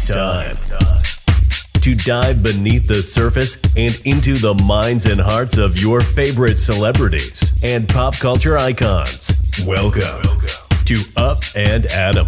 It's time to dive beneath the surface and into the minds and hearts of your favorite celebrities and pop culture icons. Welcome to Up and Adam.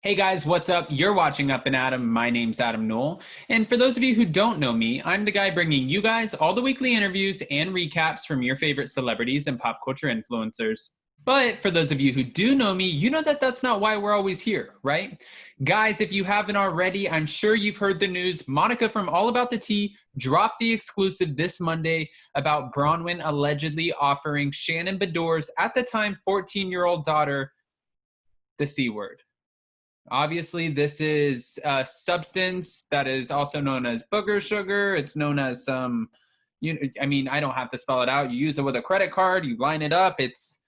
Hey guys, what's up? You're watching Up and Adam. My name's Adam Knoll. And for those of you who don't know me, I'm the guy bringing you guys all the weekly interviews and recaps from your favorite celebrities and pop culture influencers. But for those of you who do know me, you know that that's not why we're always here, right? Guys, if you haven't already, I'm sure you've heard the news. Monica from All About the Tea dropped the exclusive this Monday about Braunwyn allegedly offering Shannon Bedore's, at the time, 14-year-old daughter, the C word. Obviously, this is a substance that is also known as booger sugar. It's known as I don't have to spell it out. You use it with a credit card. You line it up. It's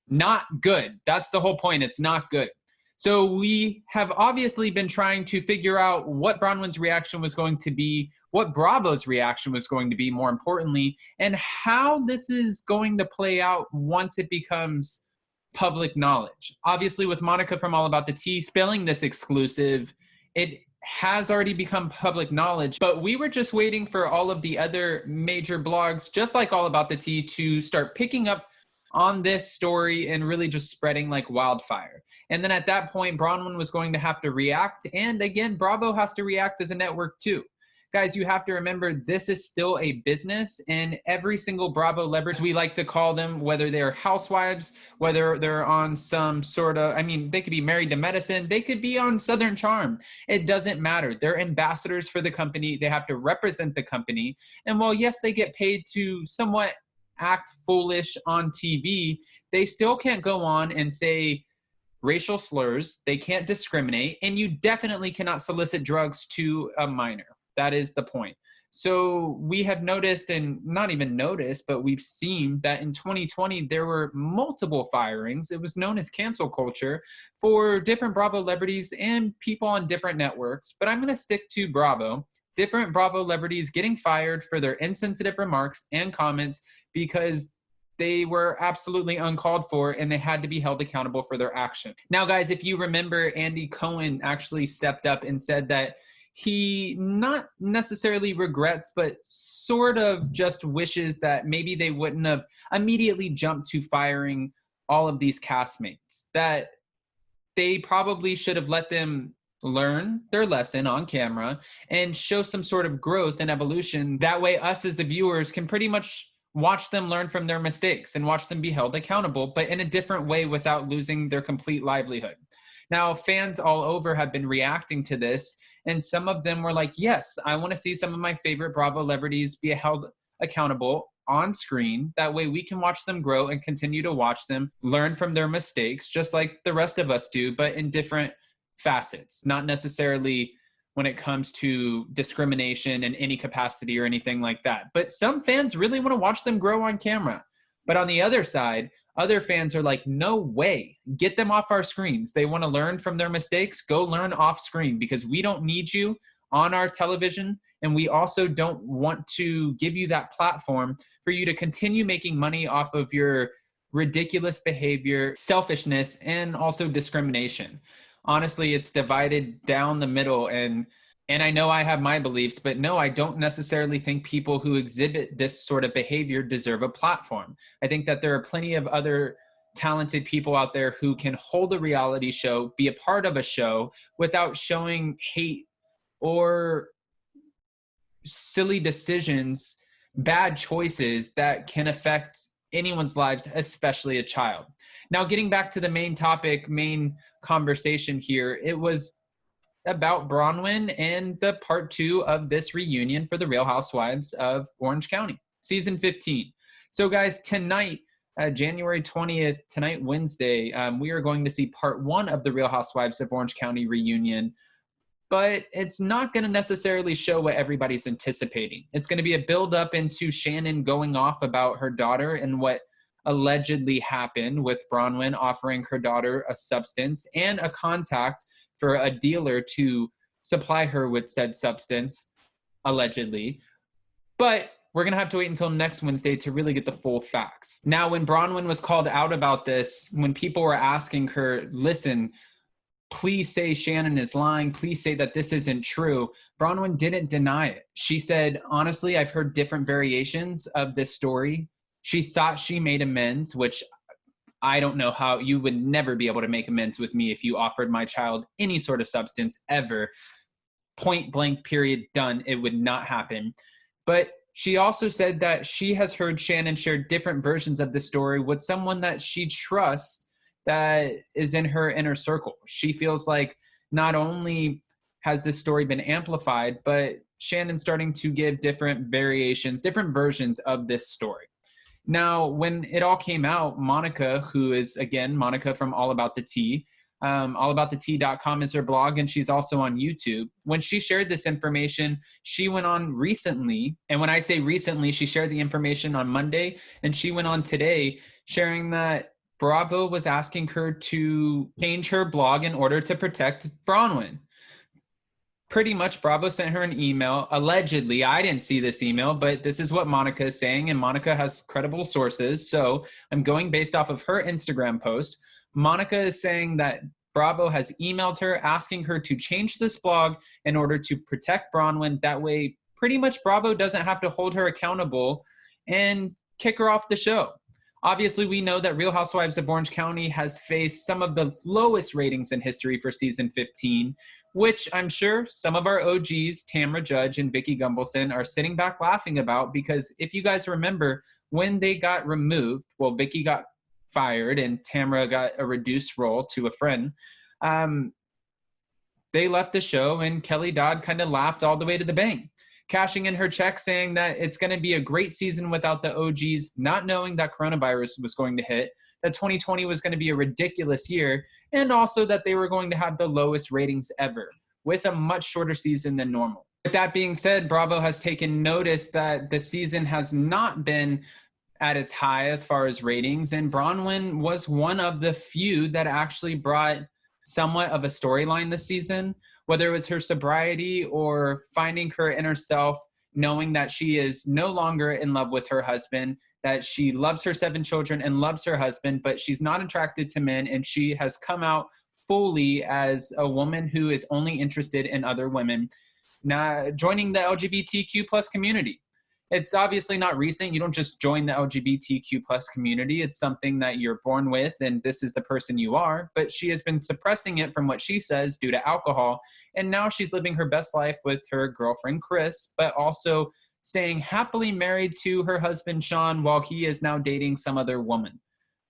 not good. That's the whole point. It's not good. So we have obviously been trying to figure out what Braunwyn's reaction was going to be, what Bravo's reaction was going to be, more importantly, and how this is going to play out once it becomes public knowledge. Obviously, with Monica from All About the Tea spilling this exclusive, it has already become public knowledge, but we were just waiting for all of the other major blogs, just like All About the Tea, to start picking up on this story and really just spreading like wildfire. And then at that point, Braunwyn was going to have to react. And again, Bravo has to react as a network too. Guys, you have to remember, this is still a business, and every single Bravo celebrity, we like to call them, whether they're housewives, whether they're on some sort of, they could be Married to Medicine, they could be on Southern Charm. It doesn't matter. They're ambassadors for the company. They have to represent the company. And while, yes, they get paid to somewhat act foolish on TV, they still can't go on and say racial slurs. They can't discriminate, and you definitely cannot solicit drugs to a minor. That is the point. So we have noticed, and not even noticed, but we've seen that in 2020, there were multiple firings. It was known as cancel culture for different Bravo celebrities and people on different networks. But I'm going to stick to Bravo. Different Bravo celebrities getting fired for their insensitive remarks and comments because they were absolutely uncalled for and they had to be held accountable for their action. Now, guys, if you remember, Andy Cohen actually stepped up and said that he not necessarily regrets, but sort of just wishes that maybe they wouldn't have immediately jumped to firing all of these castmates, that they probably should have let them learn their lesson on camera and show some sort of growth and evolution. That way, us as the viewers can pretty much watch them learn from their mistakes and watch them be held accountable, but in a different way without losing their complete livelihood. Now, fans all over have been reacting to this, and some of them were like, yes, I want to see some of my favorite Bravo celebrities be held accountable on screen. That way we can watch them grow and continue to watch them learn from their mistakes, just like the rest of us do, but in different facets, not necessarily when it comes to discrimination in any capacity or anything like that. But some fans really want to watch them grow on camera. But on the other side, other fans are like, no way, get them off our screens. They want to learn from their mistakes. Go learn off screen, because we don't need you on our television. And we also don't want to give you that platform for you to continue making money off of your ridiculous behavior, selfishness, and also discrimination. Honestly, it's divided down the middle. And I know I have my beliefs, but no, I don't necessarily think people who exhibit this sort of behavior deserve a platform. I think that there are plenty of other talented people out there who can hold a reality show, be a part of a show without showing hate or silly decisions, bad choices that can affect anyone's lives, especially a child. Now, getting back to the main topic, main conversation here, it was about Braunwyn and the part 2 of this reunion for the Real Housewives of Orange County, season 15. So guys, tonight, January 20th, tonight, Wednesday, we are going to see part 1 of the Real Housewives of Orange County reunion, but it's not going to necessarily show what everybody's anticipating. It's going to be a build up into Shannon going off about her daughter and what allegedly happened with Braunwyn offering her daughter a substance and a contact for a dealer to supply her with said substance, allegedly. But we're going to have to wait until next Wednesday to really get the full facts. Now, when Braunwyn was called out about this, when people were asking her, listen, please say Shannon is lying. Please say that this isn't true. Braunwyn didn't deny it. She said, honestly, I've heard different variations of this story. She thought she made amends, which I don't know how. You would never be able to make amends with me if you offered my child any sort of substance ever. Point blank, period, done. It would not happen. But she also said that she has heard Shannon share different versions of the story with someone that she trusts that is in her inner circle. She feels like not only has this story been amplified, but Shannon's starting to give different variations, different versions of this story. Now, when it all came out, Monica, who is, again, Monica from All About the Tea, allaboutthetea.com is her blog, and she's also on YouTube. When she shared this information, she went on recently, and when I say recently, she shared the information on Monday, and she went on today sharing that Bravo was asking her to change her blog in order to protect Braunwyn. Pretty much Bravo sent her an email. Allegedly, I didn't see this email, but this is what Monica is saying, and Monica has credible sources, so I'm going based off of her Instagram post. Monica is saying that Bravo has emailed her asking her to change this blog in order to protect Braunwyn. That way, pretty much Bravo doesn't have to hold her accountable and kick her off the show. Obviously, we know that Real Housewives of Orange County has faced some of the lowest ratings in history for season 15, which I'm sure some of our OGs, Tamra Judge and Vicky Gumbelson, are sitting back laughing about, because if you guys remember, when they got removed, well, Vicky got fired and Tamra got a reduced role to a friend, they left the show and Kelly Dodd kind of laughed all the way to the bank, cashing in her check, saying that it's going to be a great season without the OGs, not knowing that coronavirus was going to hit, that 2020 was going to be a ridiculous year, and also that they were going to have the lowest ratings ever with a much shorter season than normal. With that being said, Bravo has taken notice that the season has not been at its high as far as ratings, and Braunwyn was one of the few that actually brought somewhat of a storyline this season, whether it was her sobriety or finding her inner self, knowing that she is no longer in love with her husband, that she loves her 7 children and loves her husband, but she's not attracted to men, and she has come out fully as a woman who is only interested in other women, now joining the LGBTQ plus community. It's obviously not recent. You don't just join the LGBTQ plus community. It's something that you're born with, and this is the person you are. But she has been suppressing it, from what she says, due to alcohol. And now she's living her best life with her girlfriend, Chris, but also staying happily married to her husband, Sean, while he is now dating some other woman.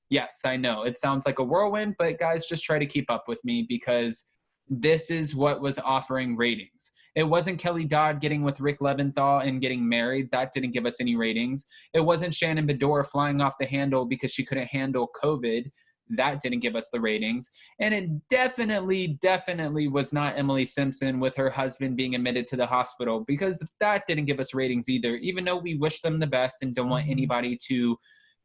Yes, I know. It sounds like a whirlwind, but guys, just try to keep up with me, because this is what was offering ratings. It wasn't Kelly Dodd getting with Rick Leventhal and getting married. That didn't give us any ratings. It wasn't Shannon Bedore flying off the handle because she couldn't handle COVID. That didn't give us the ratings. And it definitely was not Emily Simpson with her husband being admitted to the hospital, because that didn't give us ratings either, even though we wish them the best and don't want anybody to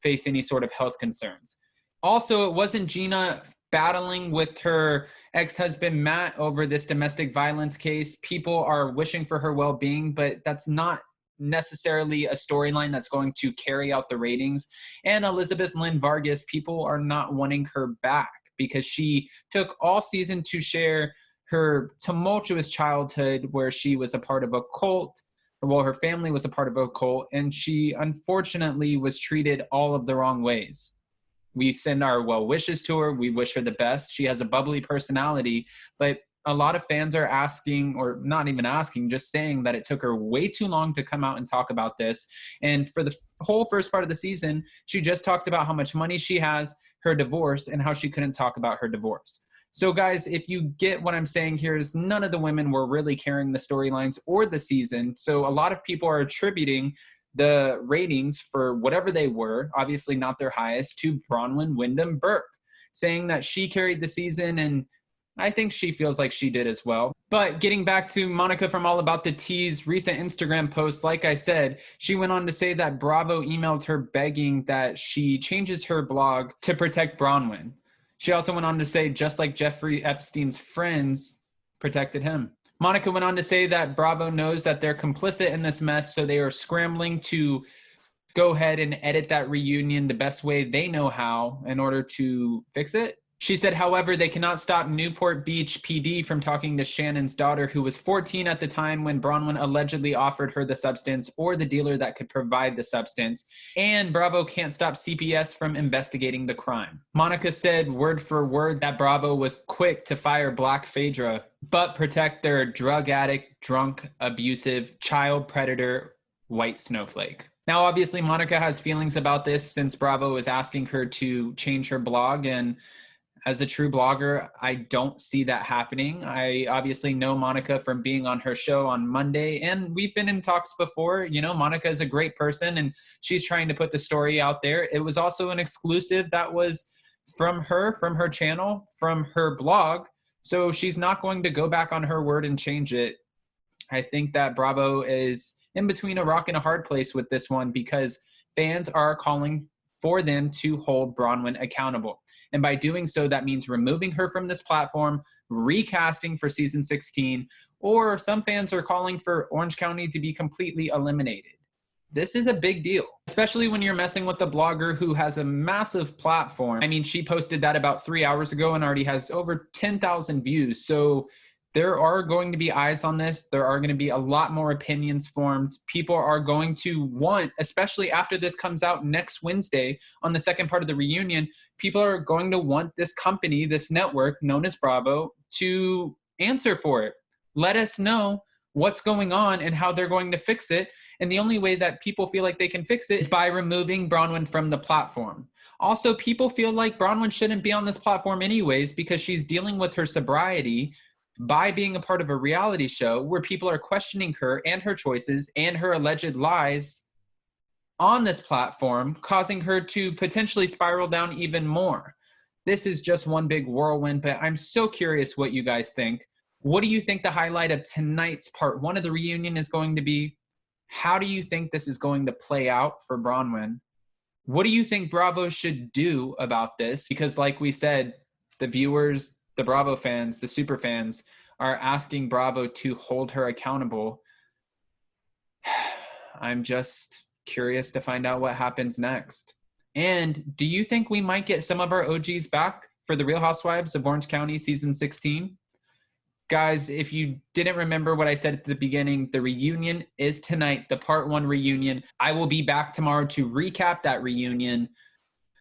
face any sort of health concerns. Also, it wasn't Gina battling with her ex-husband Matt over this domestic violence case. People are wishing for her well-being, but that's not necessarily a storyline that's going to carry out the ratings. And Elizabeth Lynn Vargas, people are not wanting her back because she took all season to share her tumultuous childhood where she was a part of a cult. Well, her family was a part of a cult, and she unfortunately was treated all of the wrong ways. We send our well wishes to her. We wish her the best. She has a bubbly personality, but a lot of fans are asking, or not even asking, just saying that it took her way too long to come out and talk about this. And for the whole first part of the season, she just talked about how much money she has, her divorce, and how she couldn't talk about her divorce. So guys, if you get what I'm saying here, is none of the women were really carrying the storylines or the season. So a lot of people are attributing the ratings for whatever they were, obviously not their highest, to Braunwyn Wyndham Burke, saying that she carried the season, and I think she feels like she did as well. But getting back to Monica from All About the Tea's recent Instagram post, like I said, she went on to say that Bravo emailed her begging that she changes her blog to protect Braunwyn. She also went on to say, just like Jeffrey Epstein's friends protected him. Monica went on to say that Bravo knows that they're complicit in this mess, so they are scrambling to go ahead and edit that reunion the best way they know how in order to fix it. She said, however, they cannot stop Newport Beach PD from talking to Shannon's daughter, who was 14 at the time when Braunwyn allegedly offered her the substance, or the dealer that could provide the substance. And Bravo can't stop CPS from investigating the crime. Monica said word for word that Bravo was quick to fire Black Phaedra, but protect their drug addict, drunk, abusive, child predator, white snowflake. Now, obviously, Monica has feelings about this since Bravo is asking her to change her blog, and as a true blogger, I don't see that happening. I obviously know Monica from being on her show on Monday, and we've been in talks before. You know, Monica is a great person, and she's trying to put the story out there. It was also an exclusive that was from her channel, from her blog, so she's not going to go back on her word and change it. I think that Bravo is in between a rock and a hard place with this one, because fans are calling for them to hold Braunwyn accountable. And by doing so, that means removing her from this platform, recasting for season 16, or some fans are calling for Orange County to be completely eliminated. This is a big deal, especially when you're messing with a blogger who has a massive platform. I mean, she posted that about 3 hours ago and already has over 10,000 views. So there are going to be eyes on this. There are going to be a lot more opinions formed. People are going to want, especially after this comes out next Wednesday on the second part of the reunion, people are going to want this company, this network known as Bravo, to answer for it. Let us know what's going on and how they're going to fix it. And the only way that people feel like they can fix it is by removing Braunwyn from the platform. Also, people feel like Braunwyn shouldn't be on this platform anyways, because she's dealing with her sobriety by being a part of a reality show where people are questioning her and her choices and her alleged lies on this platform, causing her to potentially spiral down even more. This is just one big whirlwind, but I'm so curious what you guys think. What do you think the highlight of tonight's part 1 of the reunion is going to be? How do you think this is going to play out for Braunwyn? What do you think Bravo should do about this? Because like we said, the viewers, the Bravo fans, the super fans are asking Bravo to hold her accountable. I'm just curious to find out what happens next. And do you think we might get some of our OGs back for the Real Housewives of Orange County season 16? Guys, if you didn't remember what I said at the beginning, the reunion is tonight, the part 1 reunion. I will be back tomorrow to recap that reunion.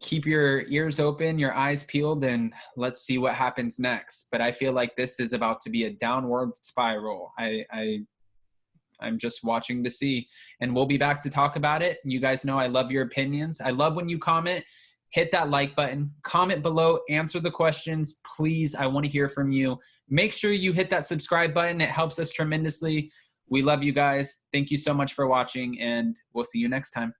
Keep your ears open, your eyes peeled, and let's see what happens next. But I feel like this is about to be a downward spiral. I'm just watching to see. And we'll be back to talk about it. You guys know I love your opinions. I love when you comment. Hit that like button. Comment below. Answer the questions. Please, I want to hear from you. Make sure you hit that subscribe button. It helps us tremendously. We love you guys. Thank you so much for watching, and we'll see you next time.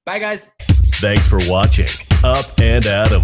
Bye, guys. Thanks for watching Up and Adam.